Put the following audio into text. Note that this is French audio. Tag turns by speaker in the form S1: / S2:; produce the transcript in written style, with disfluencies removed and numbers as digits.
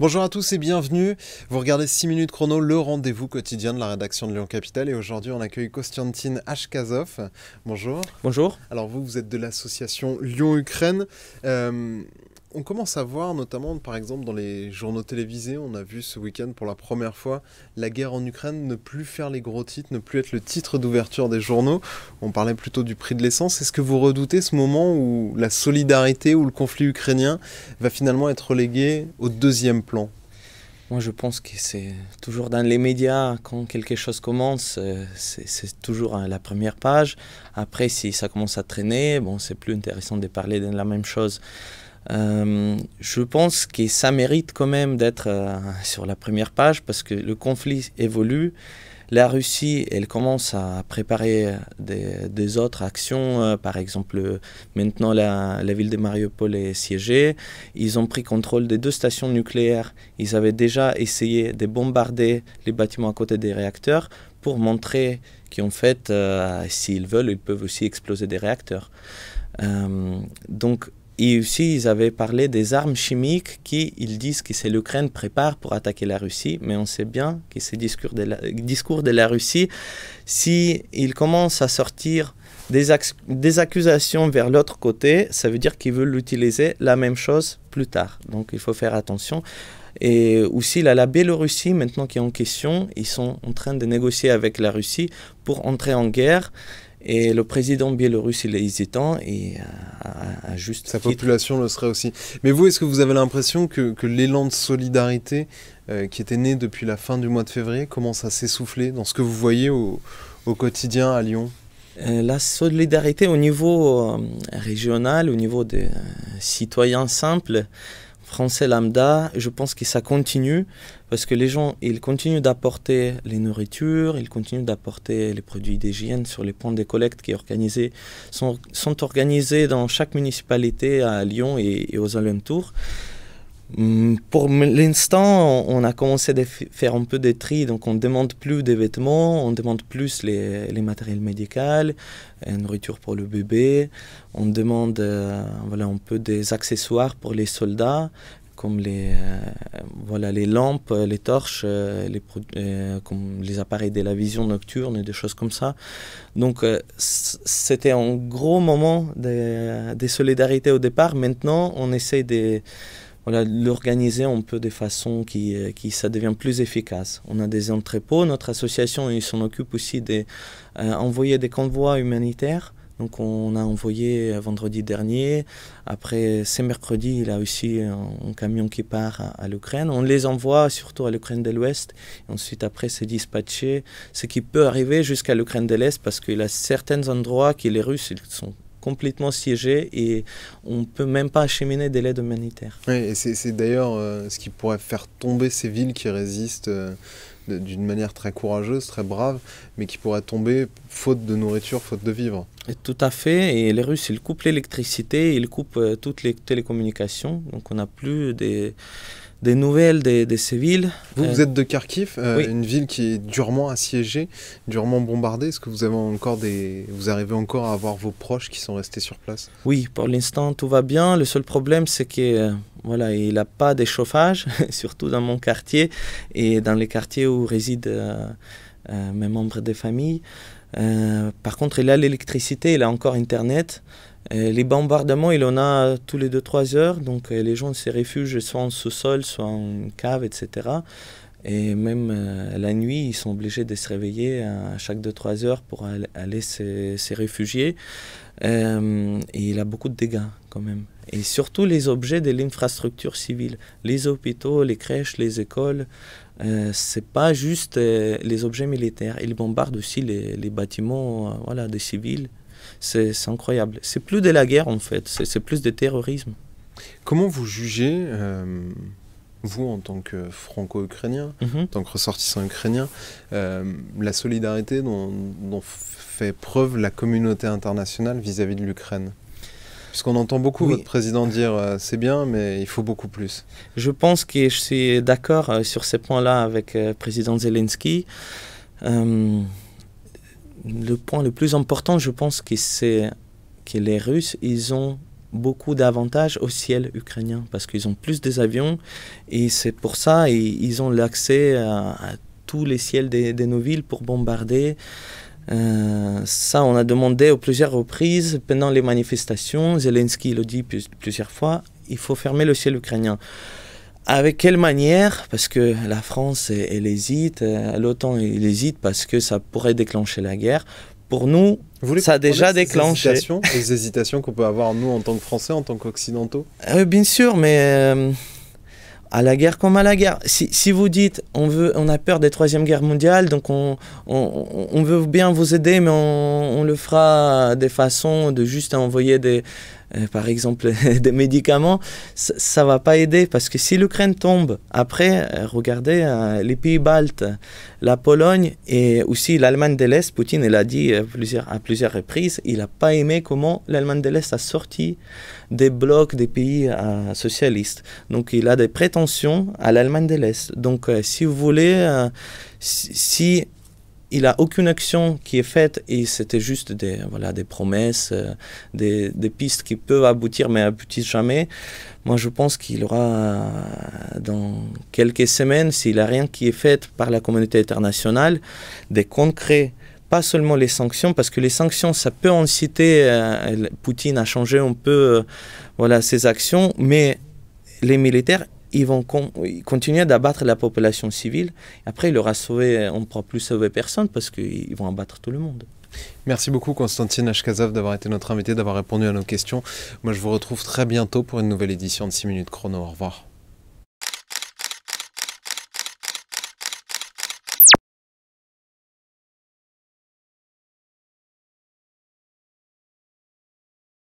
S1: Bonjour à tous et bienvenue. Vous regardez 6 minutes chrono, le rendez-vous quotidien de la rédaction de Lyon Capitale. Et aujourd'hui, on accueille Konstantin Ashkazov. Bonjour.
S2: Bonjour.
S1: Alors vous êtes de l'association Lyon-Ukraine. On commence à voir, notamment par exemple dans les journaux télévisés, on a vu ce week-end pour la première fois la guerre en Ukraine ne plus faire les gros titres, ne plus être le titre d'ouverture des journaux. On parlait plutôt du prix de l'essence. Est-ce que vous redoutez ce moment où la solidarité ou le conflit ukrainien va finalement être relégué au deuxième plan ?
S2: Moi, je pense que c'est toujours dans les médias, quand quelque chose commence, c'est toujours à la première page. Après, si ça commence à traîner, bon, c'est plus intéressant de parler de la même chose. Je pense que ça mérite quand même d'être sur la première page parce que le conflit évolue. La Russie, elle commence à préparer des autres actions. Par exemple, maintenant, la ville de Mariupol est siégée. Ils ont pris contrôle des 2 stations nucléaires. Ils avaient déjà essayé de bombarder les bâtiments à côté des réacteurs pour montrer qu'en fait, s'ils veulent, ils peuvent aussi exploser des réacteurs. Et aussi, ils avaient parlé des armes chimiques ils disent que c'est l'Ukraine prépare pour attaquer la Russie. Mais on sait bien que ces discours de la Russie, s'ils commencent à sortir des accusations vers l'autre côté, ça veut dire qu'ils veulent utiliser la même chose plus tard. Donc il faut faire attention. Et aussi, la Biélorussie, maintenant qui est en question, ils sont en train de négocier avec la Russie pour entrer en guerre. Et le président biélorusse, il est hésitant et a juste...
S1: Sa population le serait aussi. Mais vous, est-ce que vous avez l'impression que l'élan de solidarité qui était né depuis la fin du mois de février commence à s'essouffler dans ce que vous voyez au quotidien à Lyon ?
S2: La solidarité au niveau régional, au niveau des citoyens simples, français lambda, je pense que ça continue parce que les gens, ils continuent d'apporter les nourritures, ils continuent d'apporter les produits d'hygiène sur les points de collecte qui sont organisés dans chaque municipalité à Lyon et aux alentours. Pour l'instant, on a commencé à faire un peu de tri, donc on ne demande plus des vêtements, on demande plus les matériels médicaux, nourriture pour le bébé, on demande un peu des accessoires pour les soldats, comme les lampes, les torches, comme les appareils de la vision nocturne et des choses comme ça. Donc c'était un gros moment de solidarité au départ. Maintenant, on essaie de l'organiser un peu de façon qui ça devient plus efficace. On a des entrepôts, notre association il s'en occupe aussi d'envoyer des convois humanitaires. Donc on a envoyé vendredi dernier. Après, ce mercredi, il y a aussi un camion qui part à l'Ukraine. On les envoie surtout à l'Ukraine de l'Ouest. Ensuite, après, c'est dispatché. Ce qui peut arriver jusqu'à l'Ukraine de l'Est parce qu'il y a certains endroits que les Russes ils sont complètement siégés et on ne peut même pas acheminer de l'aide humanitaire.
S1: Oui, et c'est d'ailleurs ce qui pourrait faire tomber ces villes qui résistent d'une manière très courageuse, très brave, mais qui pourraient tomber faute de nourriture, faute de vivres.
S2: Et tout à fait, et les Russes, ils coupent l'électricité, ils coupent toutes les télécommunications, donc on n'a plus des nouvelles des civils.
S1: Vous êtes de Kharkiv,
S2: oui.
S1: Une ville qui est durement assiégée, durement bombardée. Est-ce que vous arrivez encore à avoir vos proches qui sont restés sur place ?
S2: Oui, pour l'instant tout va bien. Le seul problème c'est que il n'a pas de chauffage, surtout dans mon quartier et dans les quartiers où résident mes membres des familles. Par contre, il a l'électricité, il a encore Internet. Les bombardements, il en a tous les 2-3 heures, donc les gens se réfugient soit en sous-sol, soit en cave, etc. Et même la nuit, ils sont obligés de se réveiller à chaque 2-3 heures pour aller se réfugier. Et il a beaucoup de dégâts quand même. Et surtout les objets de l'infrastructure civile, les hôpitaux, les crèches, les écoles. C'est pas juste les objets militaires. Ils bombardent aussi les bâtiments des civils. C'est incroyable. C'est plus de la guerre en fait, c'est plus de terrorisme.
S1: Comment vous jugez, vous en tant que franco-ukrainien, en tant que ressortissant ukrainien, la solidarité dont fait preuve la communauté internationale vis-à-vis de l'Ukraine ? Puisqu'on entend beaucoup votre président dire c'est bien, mais il faut beaucoup plus.
S2: Je pense que je suis d'accord sur ces points-là avec le président Zelensky. Le point le plus important, je pense que c'est que les Russes, ils ont beaucoup d'avantages au ciel ukrainien parce qu'ils ont plus des avions et c'est pour ça ils ont l'accès à tous les ciels de nos villes pour bombarder. Ça, on a demandé à plusieurs reprises pendant les manifestations. Zelensky le dit plusieurs fois, il faut fermer le ciel ukrainien. Avec quelle manière? Parce que la France, elle hésite, l'OTAN, elle hésite parce que ça pourrait déclencher la guerre. Pour nous, ça a déjà déclenché.
S1: Les hésitations qu'on peut avoir, nous, en tant que Français, en tant qu'Occidentaux?
S2: Bien sûr, mais à la guerre comme à la guerre. Si vous dites, on a peur des troisième guerre mondiale, donc on veut bien vous aider, mais on le fera de façon de juste envoyer par exemple, des médicaments, ça ne va pas aider parce que si l'Ukraine tombe, après, regardez les pays baltes, la Pologne et aussi l'Allemagne de l'Est, Poutine l'a dit à plusieurs reprises, il n'a pas aimé comment l'Allemagne de l'Est a sorti des blocs des pays socialistes. Donc il a des prétentions à l'Allemagne de l'Est. Donc si vous voulez, si il n'a aucune action qui est faite et c'était juste des promesses, des pistes qui peuvent aboutir mais aboutissent jamais. Moi, je pense qu'il aura, dans quelques semaines, s'il n'y a rien qui est fait par la communauté internationale, des concrets, pas seulement les sanctions, parce que les sanctions, ça peut inciter Poutine à changer un peu ses actions, mais les militaires, ils vont continuer d'abattre la population civile. Après, on ne pourra plus sauver personne parce qu'ils vont abattre tout le monde.
S1: Merci beaucoup Konstantin Achkazov d'avoir été notre invité, d'avoir répondu à nos questions. Moi, je vous retrouve très bientôt pour une nouvelle édition de 6 minutes chrono. Au revoir.